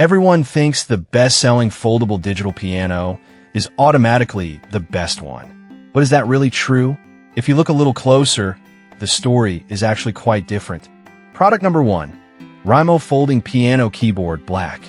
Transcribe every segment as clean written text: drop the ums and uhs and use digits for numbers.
Everyone thinks the best-selling foldable digital piano is automatically the best one. But is that really true? If you look a little closer, the story is actually quite different. Product number 1. Rymo Folding Piano Keyboard Black.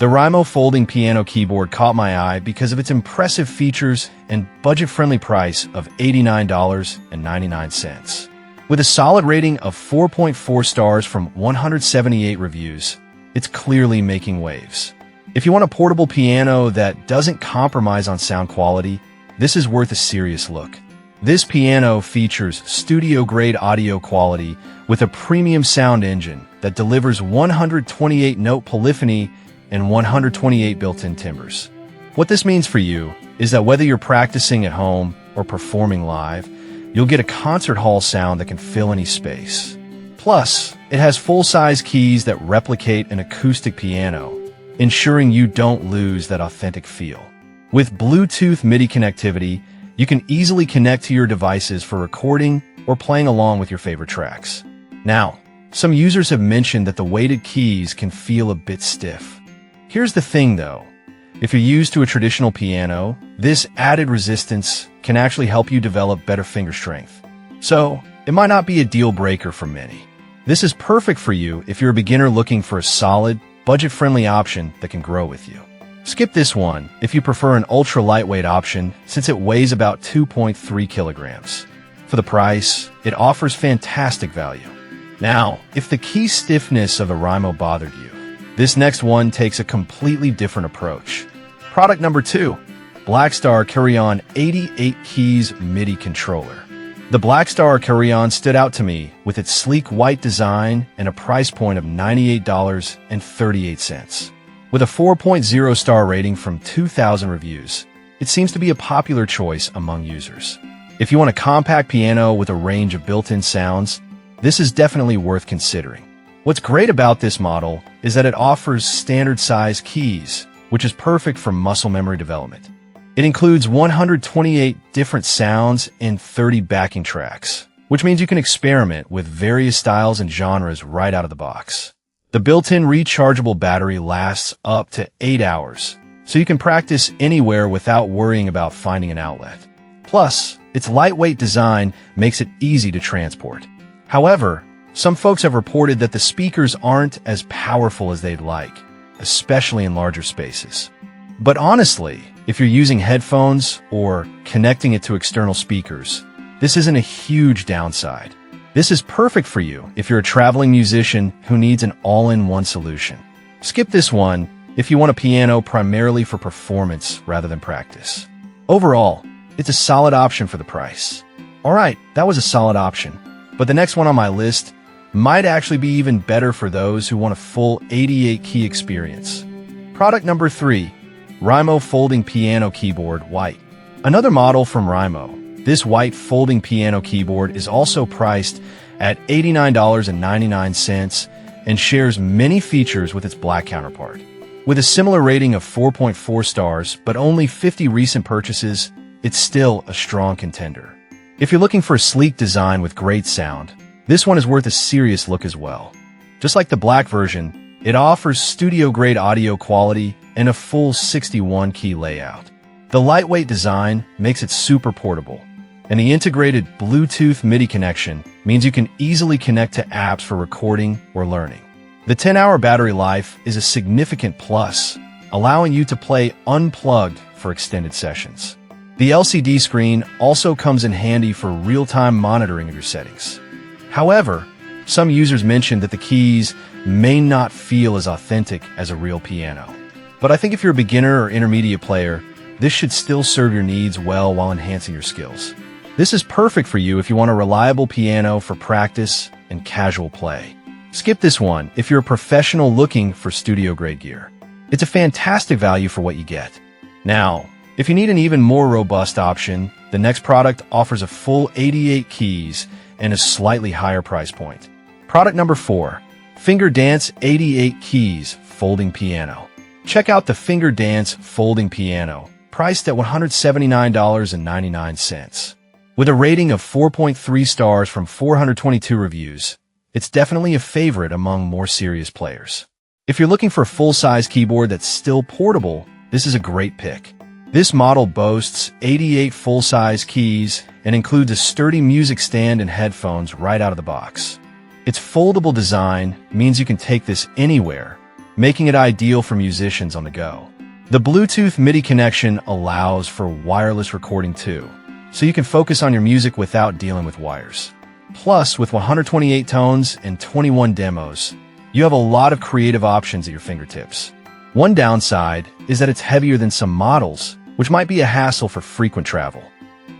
The Rymo Folding Piano Keyboard caught my eye because of its impressive features and budget-friendly price of $89.99. With a solid rating of 4.4 stars from 178 reviews, it's clearly making waves. If you want a portable piano that doesn't compromise on sound quality, this is worth a serious look. This piano features studio-grade audio quality with a premium sound engine that delivers 128-note polyphony and 128 built-in timbres. What this means for you is that whether you're practicing at home or performing live, you'll get a concert hall sound that can fill any space. Plus, it has full-size keys that replicate an acoustic piano, ensuring you don't lose that authentic feel. With Bluetooth MIDI connectivity, you can easily connect to your devices for recording or playing along with your favorite tracks. Now, some users have mentioned that the weighted keys can feel a bit stiff. Here's the thing though, if you're used to a traditional piano, this added resistance can actually help you develop better finger strength. So, it might not be a deal breaker for many. This is perfect for you if you're a beginner looking for a solid, budget-friendly option that can grow with you. Skip this one if you prefer an ultra-lightweight option since it weighs about 2.3 kilograms. For the price, it offers fantastic value. Now, if the key stiffness of a Rymo bothered you, this next one takes a completely different approach. Product number 2. Blackstar Carry-On 88 Keys MIDI Controller. The Blackstar Carry-On stood out to me with its sleek white design and a price point of $98.38. With a 4.0 star rating from 2,000 reviews, it seems to be a popular choice among users. If you want a compact piano with a range of built-in sounds, this is definitely worth considering. What's great about this model is that it offers standard-size keys, which is perfect for muscle memory development. It includes 128 different sounds and 30 backing tracks, which means you can experiment with various styles and genres right out of the box. The built-in rechargeable battery lasts up to 8 hours, so you can practice anywhere without worrying about finding an outlet. Plus, its lightweight design makes it easy to transport. However, some folks have reported that the speakers aren't as powerful as they'd like, especially in larger spaces. But honestly, if you're using headphones or connecting it to external speakers, this isn't a huge downside. This is perfect for you if you're a traveling musician who needs an all-in-one solution. Skip this one if you want a piano primarily for performance rather than practice. Overall, it's a solid option for the price. Alright, that was a solid option. But the next one on my list might actually be even better for those who want a full 88-key experience. Product number 3. Rymo Folding Piano Keyboard White. Another model from Rymo. This white folding piano keyboard is also priced at $89.99 and shares many features with its black counterpart. With a similar rating of 4.4 stars, but only 50 recent purchases, it's still a strong contender. If you're looking for a sleek design with great sound, this one is worth a serious look as well. Just like the black version, it offers studio-grade audio quality and a full 61-key layout. The lightweight design makes it super portable, and the integrated Bluetooth MIDI connection means you can easily connect to apps for recording or learning. The 10-hour battery life is a significant plus, allowing you to play unplugged for extended sessions. The LCD screen also comes in handy for real-time monitoring of your settings. However, some users mentioned that the keys may not feel as authentic as a real piano. But I think if you're a beginner or intermediate player, this should still serve your needs well while enhancing your skills. This is perfect for you if you want a reliable piano for practice and casual play. Skip this one if you're a professional looking for studio-grade gear. It's a fantastic value for what you get. Now, if you need an even more robust option, the next product offers a full 88 keys and a slightly higher price point. Product number 4. Finger Dance 88 Keys Folding Piano. Check out the Finger Dance Folding Piano, priced at $179.99. With a rating of 4.3 stars from 422 reviews, it's definitely a favorite among more serious players. If you're looking for a full-size keyboard that's still portable, this is a great pick. This model boasts 88 full-size keys and includes a sturdy music stand and headphones right out of the box. Its foldable design means you can take this anywhere, making it ideal for musicians on the go. The Bluetooth MIDI connection allows for wireless recording too, so you can focus on your music without dealing with wires. Plus, with 128 tones and 21 demos, you have a lot of creative options at your fingertips. One downside is that it's heavier than some models, which might be a hassle for frequent travel.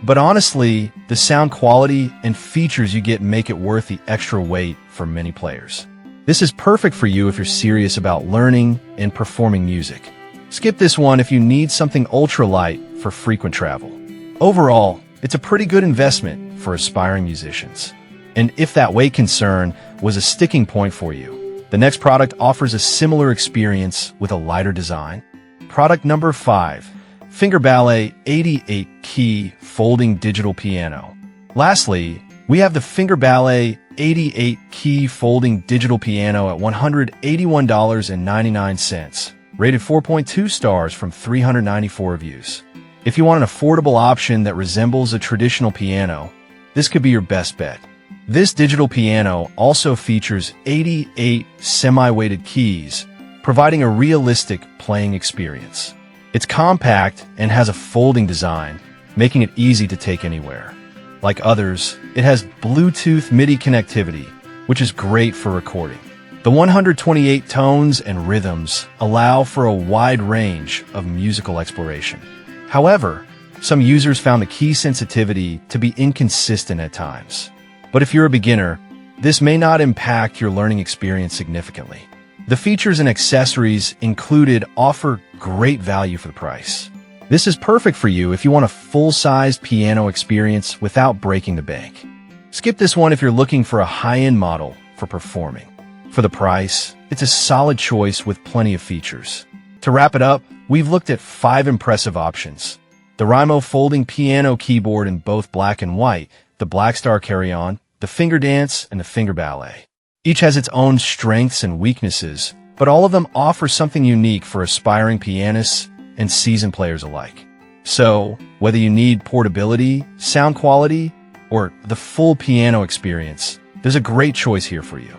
But honestly, the sound quality and features you get make it worth the extra weight for many players. This is perfect for you if you're serious about learning and performing music. Skip this one if you need something ultra-light for frequent travel. Overall, it's a pretty good investment for aspiring musicians. And if that weight concern was a sticking point for you, the next product offers a similar experience with a lighter design. Product number 5, Fingerballet 88-Key Folding Digital Piano. Lastly, we have the Fingerballet 88-Key Folding Digital Piano at $181.99, rated 4.2 stars from 394 reviews. If you want an affordable option that resembles a traditional piano, this could be your best bet. This digital piano also features 88 semi-weighted keys, providing a realistic playing experience. It's compact and has a folding design, making it easy to take anywhere. Like others, it has Bluetooth MIDI connectivity, which is great for recording. The 128 tones and rhythms allow for a wide range of musical exploration. However, some users found the key sensitivity to be inconsistent at times. But if you're a beginner, this may not impact your learning experience significantly. The features and accessories included offer great value for the price. This is perfect for you if you want a full-sized piano experience without breaking the bank. Skip this one if you're looking for a high-end model for performing. For the price, it's a solid choice with plenty of features. To wrap it up, we've looked at 5 impressive options. The Rymo folding piano keyboard in both black and white, the Blackstar Carry-On, the Fingerdance, and the Fingerballet. Each has its own strengths and weaknesses, but all of them offer something unique for aspiring pianists and seasoned players alike. So, whether you need portability, sound quality, or the full piano experience, there's a great choice here for you.